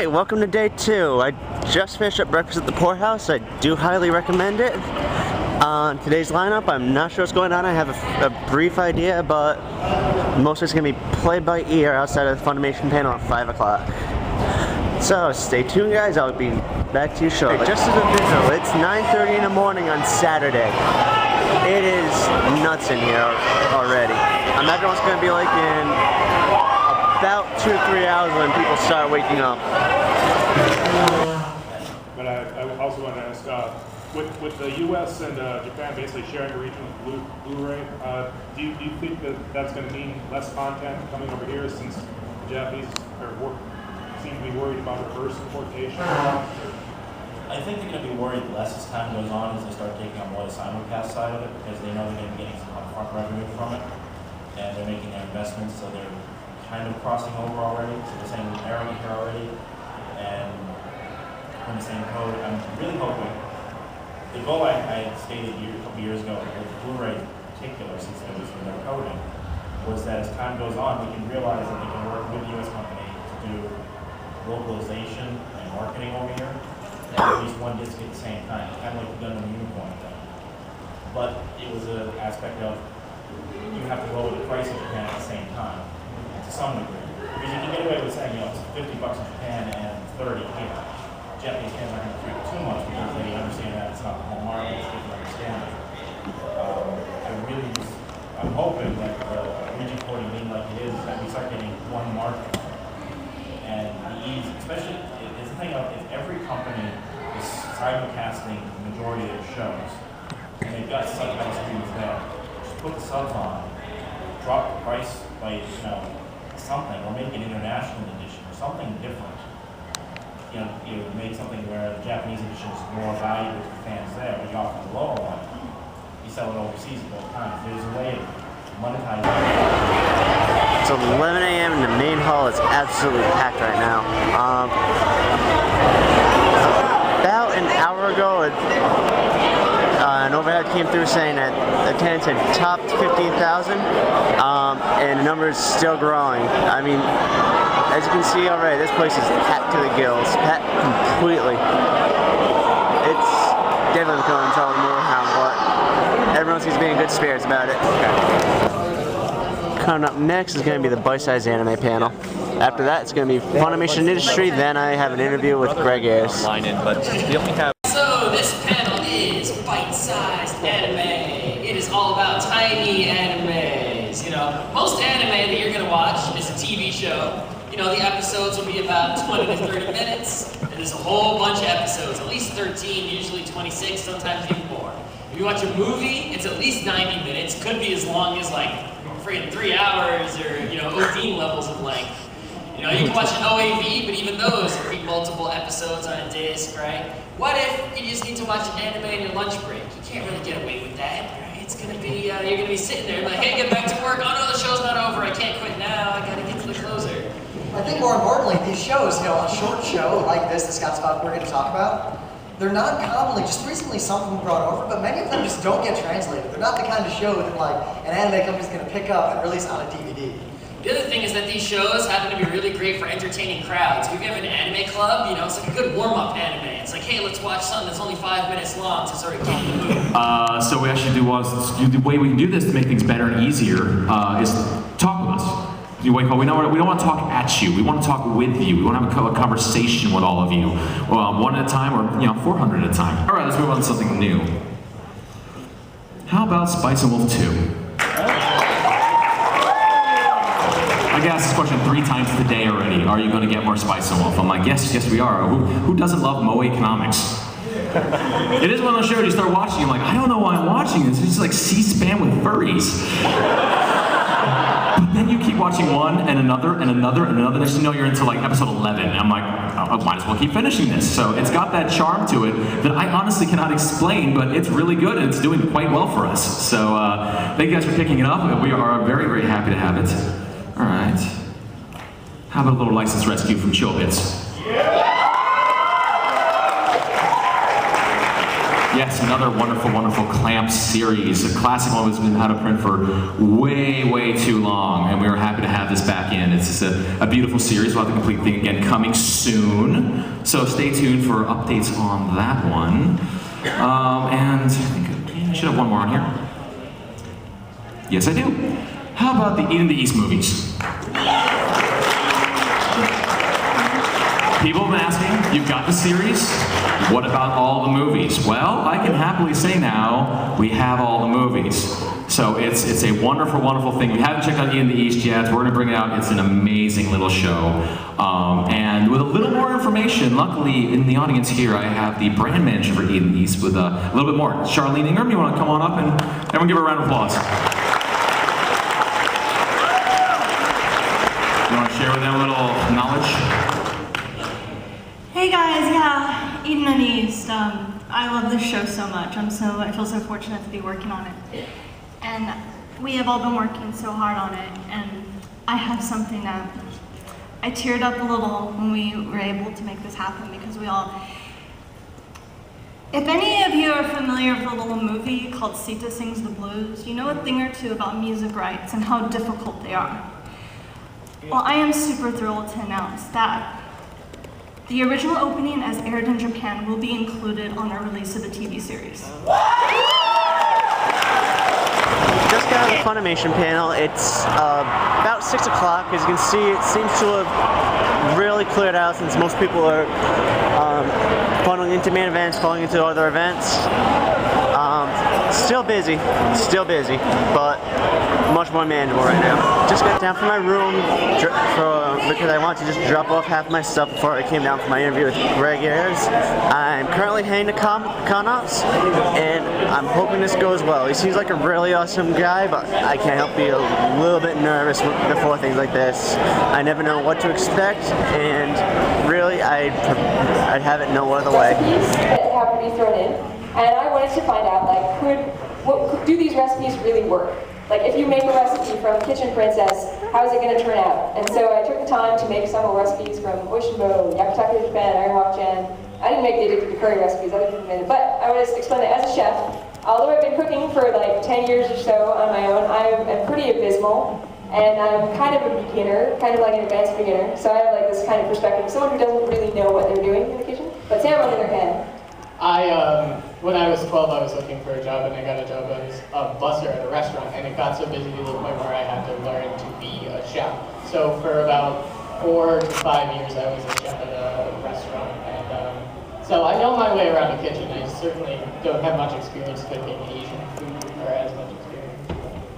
Alright, welcome to day 2. I just finished up breakfast at the Poorhouse. I do highly recommend it. On today's lineup, I'm not sure what's going on. I have a brief idea, but most of it's going to be played by ear outside of the Funimation panel at 5 o'clock. So stay tuned, guys. I'll be back to you shortly. Just as a visual, it's 9:30 in the morning on Saturday. It is nuts in here already. I imagine what's going to be like in about 2 or 3 hours when people start waking up. But I also want to ask, with the U.S. and Japan basically sharing a region with Blu-ray, do you think that that's going to mean less content coming over here since the Japanese seem to be worried about reverse importation? I think they're going to be worried less as time goes on as they start taking on more the simulcast side of it, because they know they're going to be getting some upfront revenue from it, and they're making their investments, so they're kind of crossing over already, so they're saying we're airing here already, and on the same code. I'm really hoping, the goal I stated a couple years ago with Blu-ray in particular, since it was from their coding, was that as time goes on, we can realize that they can work with the U.S. company to do localization and marketing over here, and at least one disc at the same time, kind of like the gun and unicorn thing. But it was an aspect of, you have to lower the price in Japan at the same time, to some degree. Because you can get away with saying, it's $50 in Japan and 30 here. Japanese fans aren't going to freak too much because they understand that it's not the whole market, it's different understanding. I'm hoping that the region coding being like it is, that we start getting one market. And the ease, especially, it's the thing of, if every company is simulcasting the majority of their shows, and they've got subtitle screens there, just put the subs on, drop the price by, something, or make an international edition, or something different. You make something where the Japanese edition is more valuable to fans there, but you offer the lower one. You sell it overseas at both times. There's a way of monetizing it. It's 11 a.m. and the main hall is absolutely packed right now. About an hour ago, an overhead came through saying that attendance had topped 15,000, and the number is still growing. I mean, as you can see already, this place is packed to the gills, packed completely. It's definitely becoming trouble to move around, but everyone seems to be in good spirits about it. Coming up next is going to be the Bite-Size Anime panel. After that, it's going to be Funimation Industry. Then I have an interview with Greg Ayres. So this panel is Bite-Sized Anime. It is all about tiny animes. Most anime that you're going to watch is a TV show. The episodes will be about 20 to 30 minutes, and there's a whole bunch of episodes, at least 13, usually 26, sometimes even more. If you watch a movie, it's at least 90 minutes, could be as long as like freaking 3 hours, or OD levels of length. You can watch an OAV, but even those would be multiple episodes on a disc, right? What if you just need to watch an anime on your lunch break? You can't really get away with that, right? It's gonna be, you're gonna be sitting there like, hey, get back to work. Oh no, the show's not over. I can't quit now. I gotta get to the closer. I think more importantly, these shows, a short show like this, the Scott Spot we're going to talk about, they're not commonly, just recently some of them brought over, but many of them just don't get translated. They're not the kind of show that an anime company's going to pick up and release on a DVD. The other thing is that these shows happen to be really great for entertaining crowds. If you have an anime club, it's like a good warm-up anime. It's like, hey, let's watch something that's only 5 minutes long to sort of get in the mood. So we actually the way we can do this to make things better and easier is talk with us. We don't want to talk at you. We want to talk with you. We want to have a conversation with all of you, one at a time, or 400 at a time. All right, let's move on to something new. How about Spice and Wolf 2? I get asked this question 3 times today already. Are you going to get more Spice and Wolf? I'm like, yes, we are. Who doesn't love Moe Economics? It is one of those shows you start watching. You're like, I don't know why I'm watching this. It's just like C-SPAN with furries. But then you keep watching one and another and another and another. Next thing you know, you're into like episode 11. And I'm like, I might as well keep finishing this. So it's got that charm to it that I honestly cannot explain, but it's really good and it's doing quite well for us. So thank you guys for picking it up. We are very, very happy to have it. All right. How about a little License Rescue from Chill Bits? Yeah, yes, another wonderful, wonderful Clamp series. A classic one that's been out of print for way, way too long, and we were happy to have this back in. It's just a beautiful series. We'll have the complete thing again coming soon. So stay tuned for updates on that one. And I think I should have one more on here. Yes, I do. How about the Eden the East movies? People have been asking, you've got the series, what about all the movies? Well, I can happily say now, we have all the movies. So it's a wonderful, wonderful thing. If you haven't checked out Eden the East yet, we're gonna bring it out. It's an amazing little show. And with a little more information, luckily in the audience here, I have the brand manager for Eden East with a little bit more. Charlene Ingram, you wanna come on up and everyone give her a round of applause. You wanna share with them a little knowledge? Hey guys, yeah, Eden and East. I love this show so much. I feel so fortunate to be working on it. And we have all been working so hard on it. And I have something that I teared up a little when we were able to make this happen because we all. If any of you are familiar with a little movie called Sita Sings the Blues, you know a thing or two about music rights and how difficult they are. Well, I am super thrilled to announce that the original opening as aired in Japan will be included on our release of the TV series. Just got out of the Funimation panel. It's about 6 o'clock. As you can see, it seems to have really cleared out since most people are funneling into main events, funneling into other events. Still busy, but much more manageable right now. Just got down from my room because I want to just drop off half my stuff before I came down for my interview with Greg Ayers. I'm currently heading to Conops, and I'm hoping this goes well. He seems like a really awesome guy, but I can't help be a little bit nervous before things like this. I never know what to expect, and really, I'd have it no other way. That have to be thrown in, and I wanted to find out, like, do these recipes really work? Like, if you make a recipe from Kitchen Princess, how is it going to turn out? And so I took the time to make several recipes from Oishinbo, Yakutaka Japan, Ironhawk Jan. I didn't make the curry recipes, other people made it, but I want to explain that as a chef, although I've been cooking for like 10 years or so on my own, I'm pretty abysmal, and I'm kind of a beginner, kind of like an advanced beginner, so I have like this kind of perspective, someone who doesn't really know what they're doing in the kitchen. But Sam, on the other hand, when I was 12, I was looking for a job, and I got a job as a busser at a restaurant, and it got so busy to the point where I had to learn to be a chef. So for about 4 to 5 years, I was a chef at a restaurant, and so I know my way around the kitchen. I certainly don't have much experience cooking Asian food, or as much experience.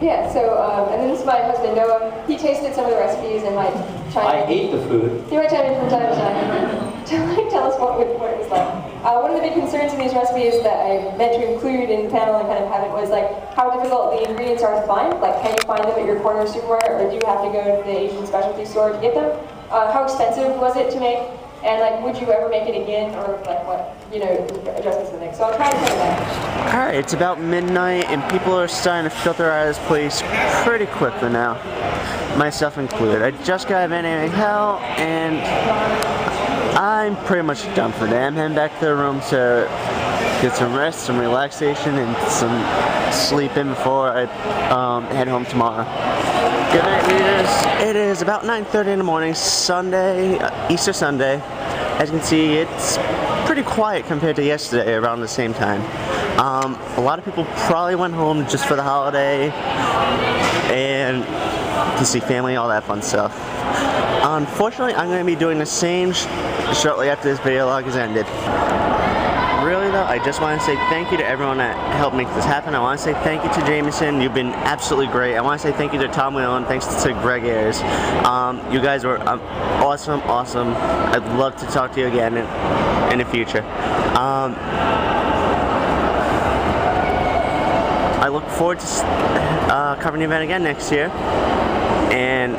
yeah, so, and then this is my husband, Noah. He tasted some of the recipes and might chime in. I ate the food. He might chime in from time to time to like, tell us what it was like. One of the big concerns in these recipes that I meant to include in the panel and kind of have it was like how difficult the ingredients are to find. Like, can you find them at your corner supermarket, or do you have to go to the Asian specialty store to get them? How expensive was it to make? And like, would you ever make it again, or like what, adjustments and things? So I'm trying to cover that. Alright, it's about midnight and people are starting to filter out of this place pretty quickly now. Myself included. I just got out of Anime Hell and I'm pretty much done for the day. I'm heading back to the room to get some rest, some relaxation, and some sleep in before I head home tomorrow. Good night, readers. It is about 9:30 in the morning, Sunday, Easter Sunday. As you can see, it's pretty quiet compared to yesterday around the same time. A lot of people probably went home just for the holiday and to see family, all that fun stuff. Unfortunately, I'm going to be doing the same shortly after this video log has ended. Really though, I just want to say thank you to everyone that helped make this happen. I want to say thank you to Jameson. You've been absolutely great. I want to say thank you to Tom Whelan. Thanks to Greg Ayers. You guys were awesome. I'd love to talk to you again in the future. I look forward to covering the event again next year. And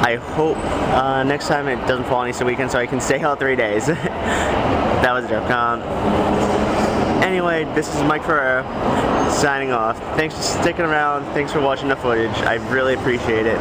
I hope next time it doesn't fall on Easter weekend so I can stay all 3 days. That was a joke. Anyway, this is Mike Ferreira signing off. Thanks for sticking around. Thanks for watching the footage. I really appreciate it.